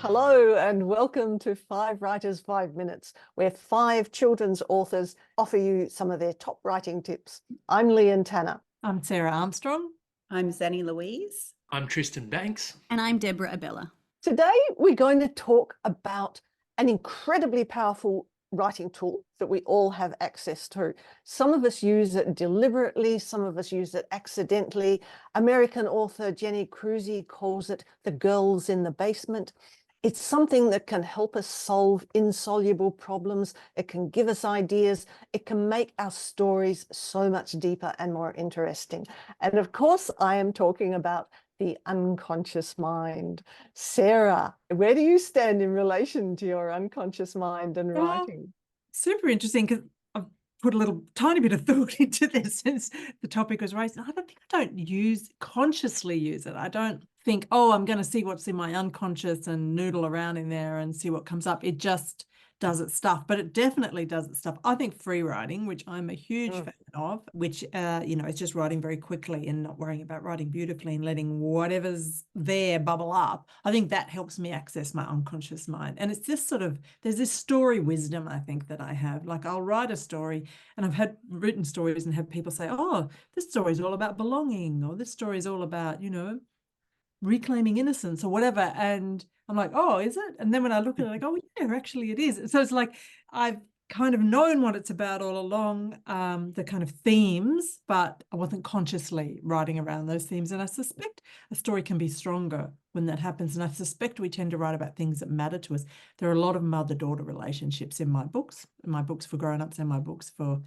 Hello and welcome to Five Writers, 5 Minutes, where five children's authors offer you some of their top writing tips. I'm Lian Tanner. I'm Sarah Armstrong. I'm Zanni Louise. I'm Tristan Bancks. And I'm Deborah Abela. Today, we're going to talk about an incredibly powerful writing tool that we all have access to. Some of us use it deliberately, some of us use it accidentally. American author Jenny Cruzy calls it the girls in the basement. It's something that can help us solve insoluble problems. It can give us ideas. It can make our stories so much deeper and more interesting. And of course, I am talking about the unconscious mind. Sarah, where do you stand in relation to your unconscious mind and writing? Super interesting, because I've put a little tiny bit of thought into this since the topic was raised. I don't consciously use it. I don't think, oh, I'm going to see what's in my unconscious and noodle around in there and see what comes up. It just does its stuff, but it definitely does its stuff. I think free writing, which I'm a huge fan of, which, is just writing very quickly and not worrying about writing beautifully and letting whatever's there bubble up. I think that helps me access my unconscious mind. And it's just there's this story wisdom, I think, that I have. Like, I'll write a story, and I've written stories and had people say, oh, this story is all about belonging, or this story is all about, reclaiming innocence or whatever. And I'm like, oh, is it? And then when I look at it, I go, oh, yeah, actually it is. So it's like I've kind of known what it's about all along, the kind of themes, but I wasn't consciously writing around those themes. And I suspect a story can be stronger when that happens. And I suspect we tend to write about things that matter to us. There are a lot of mother-daughter relationships in my books for grown-ups and my books for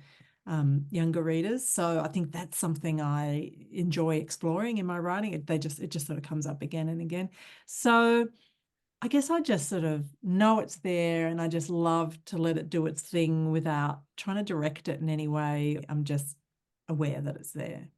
younger readers. So I think that's something I enjoy exploring in my writing. It just sort of comes up again and again. So I guess I just sort of know it's there, and I just love to let it do its thing without trying to direct it in any way. I'm just aware that it's there.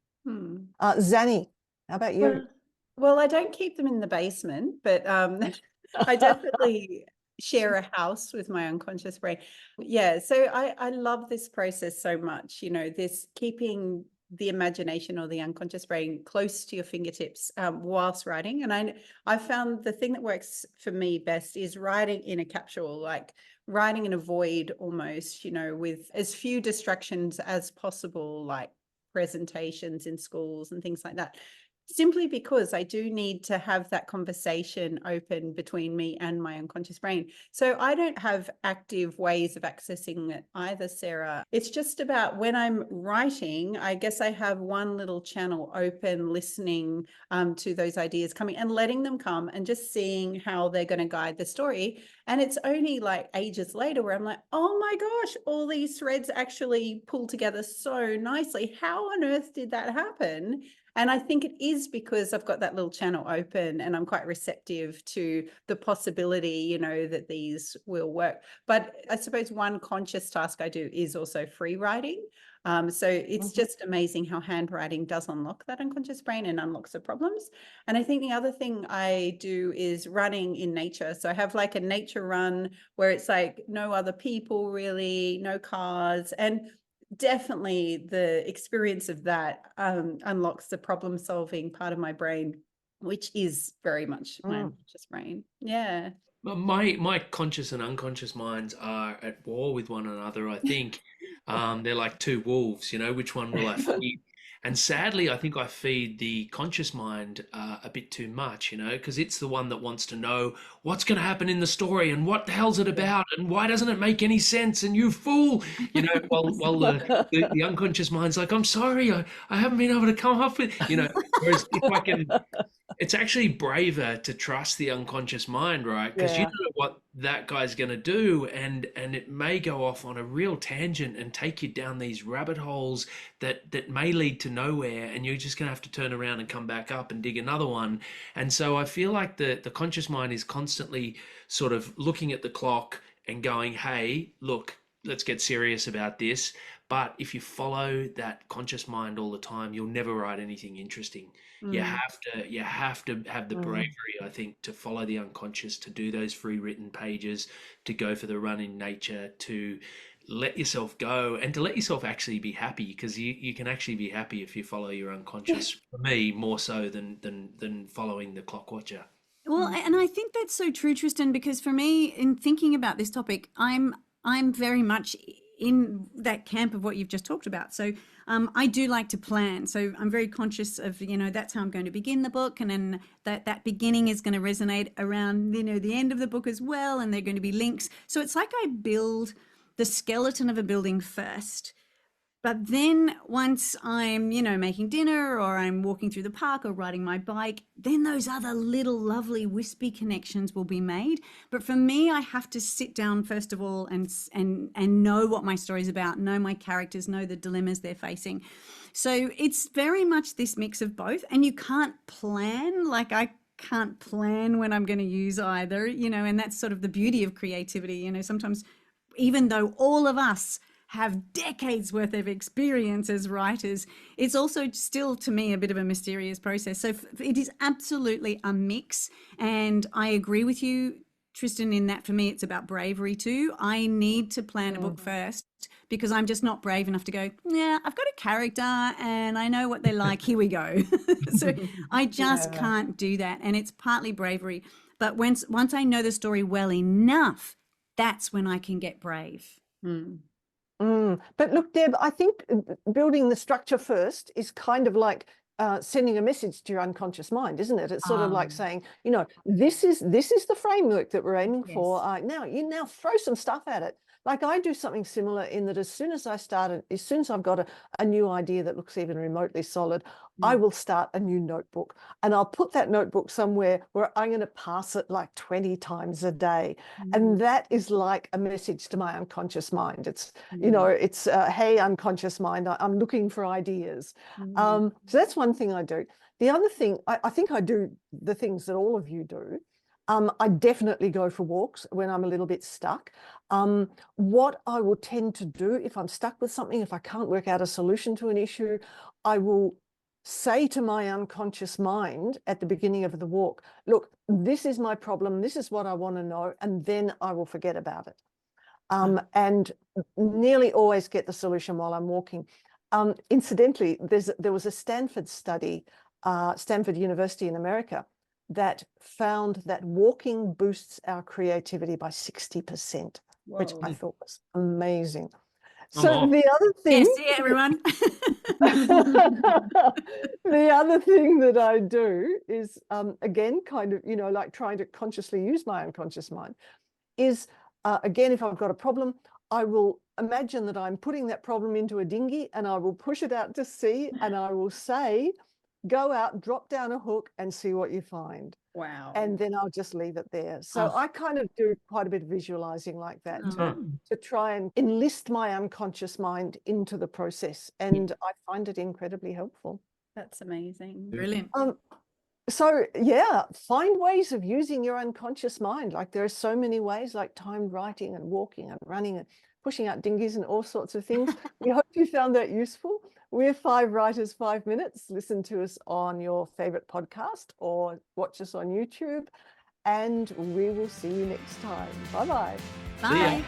Zanni, how about you? Well, I don't keep them in the basement, but I definitely share a house with my unconscious brain. Yeah, so I love this process so much, this keeping the imagination or the unconscious brain close to your fingertips whilst writing. And I found the thing that works for me best is writing in a capsule, like writing in a void almost, with as few distractions as possible, like presentations in schools and things like that. Simply because I do need to have that conversation open between me and my unconscious brain. So I don't have active ways of accessing it either, Sarah. It's just about when I'm writing, I guess I have one little channel open, listening to those ideas coming and letting them come and just seeing how they're going to guide the story. And it's only like ages later where I'm like, oh my gosh, all these threads actually pull together so nicely. How on earth did that happen? And I think it is because I've got that little channel open and I'm quite receptive to the possibility, that these will work. But I suppose one conscious task I do is also free writing. So it's just amazing how handwriting does unlock that unconscious brain and unlocks the problems. And I think the other thing I do is running in nature. So I have like a nature run where it's like no other people really, no cars, and definitely the experience of that unlocks the problem solving part of my brain, which is very much my unconscious brain. Yeah. My conscious and unconscious minds are at war with one another, I think. They're like two wolves, which one will I feed? And sadly, I think I feed the conscious mind a bit too much, because it's the one that wants to know what's going to happen in the story and what the hell's it about and why doesn't it make any sense, and you fool, while the unconscious mind's like, I'm sorry, I haven't been able to come up with, whereas if I can, it's actually braver to trust the unconscious mind, right? Because you don't know what that guy's going to do, and it may go off on a real tangent and take you down these rabbit holes that may lead to nowhere, and you're just going to have to turn around and come back up and dig another one. And so I feel like the conscious mind is constantly sort of looking at the clock and going, hey, look, let's get serious about this. But if you follow that conscious mind all the time, you'll never write anything interesting. You have to have the bravery, I think, to follow the unconscious, to do those free written pages, to go for the run in nature, to let yourself go and to let yourself actually be happy, because you can actually be happy if you follow your unconscious. For me, more so than following the clock watcher. Well, and I think that's so true, Tristan, because for me, in thinking about this topic, I'm very much in that camp of what you've just talked about. So I do like to plan. So I'm very conscious of, that's how I'm going to begin the book. And then that beginning is going to resonate around, the end of the book as well. And they're going to be links. So it's like I build the skeleton of a building first. But then once I'm, making dinner, or I'm walking through the park, or riding my bike, then those other little lovely wispy connections will be made. But for me, I have to sit down first of all and know what my story's about, know my characters, know the dilemmas they're facing. So it's very much this mix of both. And you can't plan, like I can't plan when I'm going to use either, and that's sort of the beauty of creativity. Sometimes, even though all of us have decades worth of experience as writers, it's also still, to me, a bit of a mysterious process. So it is absolutely a mix. And I agree with you, Tristan, in that for me, it's about bravery too. I need to plan a book first, because I'm just not brave enough to go, yeah, I've got a character and I know what they're like, here we go. So I just can't do that. And it's partly bravery. But once I know the story well enough, that's when I can get brave. But look, Deb, I think building the structure first is kind of like sending a message to your unconscious mind, isn't it? It's sort of like saying, this is the framework that we're aiming for. Now you throw some stuff at it. Like I do something similar in that as soon as I've got a new idea that looks even remotely solid, I will start a new notebook, and I'll put that notebook somewhere where I'm going to pass it like 20 times a day. And that is like a message to my unconscious mind. It's, it's, hey, unconscious mind, I'm looking for ideas. So that's one thing I do. The other thing, I think I do the things that all of you do. I definitely go for walks when I'm a little bit stuck. What I will tend to do if I'm stuck with something, if I can't work out a solution to an issue, I will say to my unconscious mind at the beginning of the walk, look, this is my problem, this is what I want to know, and then I will forget about it. And nearly always get the solution while I'm walking. Incidentally, there was a Stanford study, Stanford University in America, that found that walking boosts our creativity by 60%, which I thought was amazing. So the other thing, yes, everyone. the other thing that I do is, again, kind of, like trying to consciously use my unconscious mind is, again, if I've got a problem, I will imagine that I'm putting that problem into a dinghy, and I will push it out to sea, and I will say, go out, drop down a hook and see what you find. Wow. And then I'll just leave it there. So I kind of do quite a bit of visualizing like that to try and enlist my unconscious mind into the process. And I find it incredibly helpful. That's amazing. Brilliant. So yeah, find ways of using your unconscious mind. Like there are so many ways, like timed writing and walking and running and pushing out dinghies and all sorts of things. We hope you found that useful. We're 5 Writers, 5 Minutes. Listen to us on your favorite podcast or watch us on YouTube. And we will see you next time. Bye-bye. Bye.